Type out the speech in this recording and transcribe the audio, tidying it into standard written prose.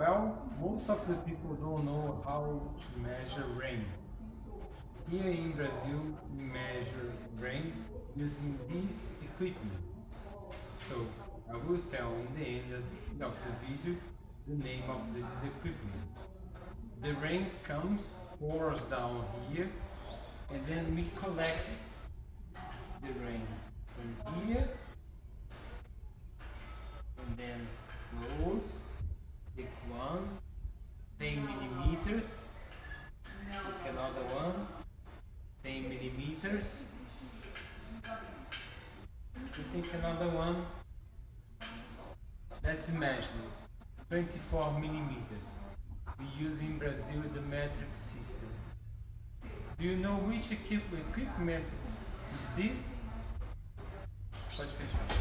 Well, most of the people don't know how to measure rain. Here in Brazil, we measure rain using this equipment. So I will tell in the end of the video the name of this equipment. The rain comes, pours down here, and then we collect the rain from here, and then flows, take one, 10 millimeters, take another one, 10 millimeters, we take another one, let's imagine 24 millimeters. We use in Brazil the metric system. Do you know which equipment is this? Pode fechar.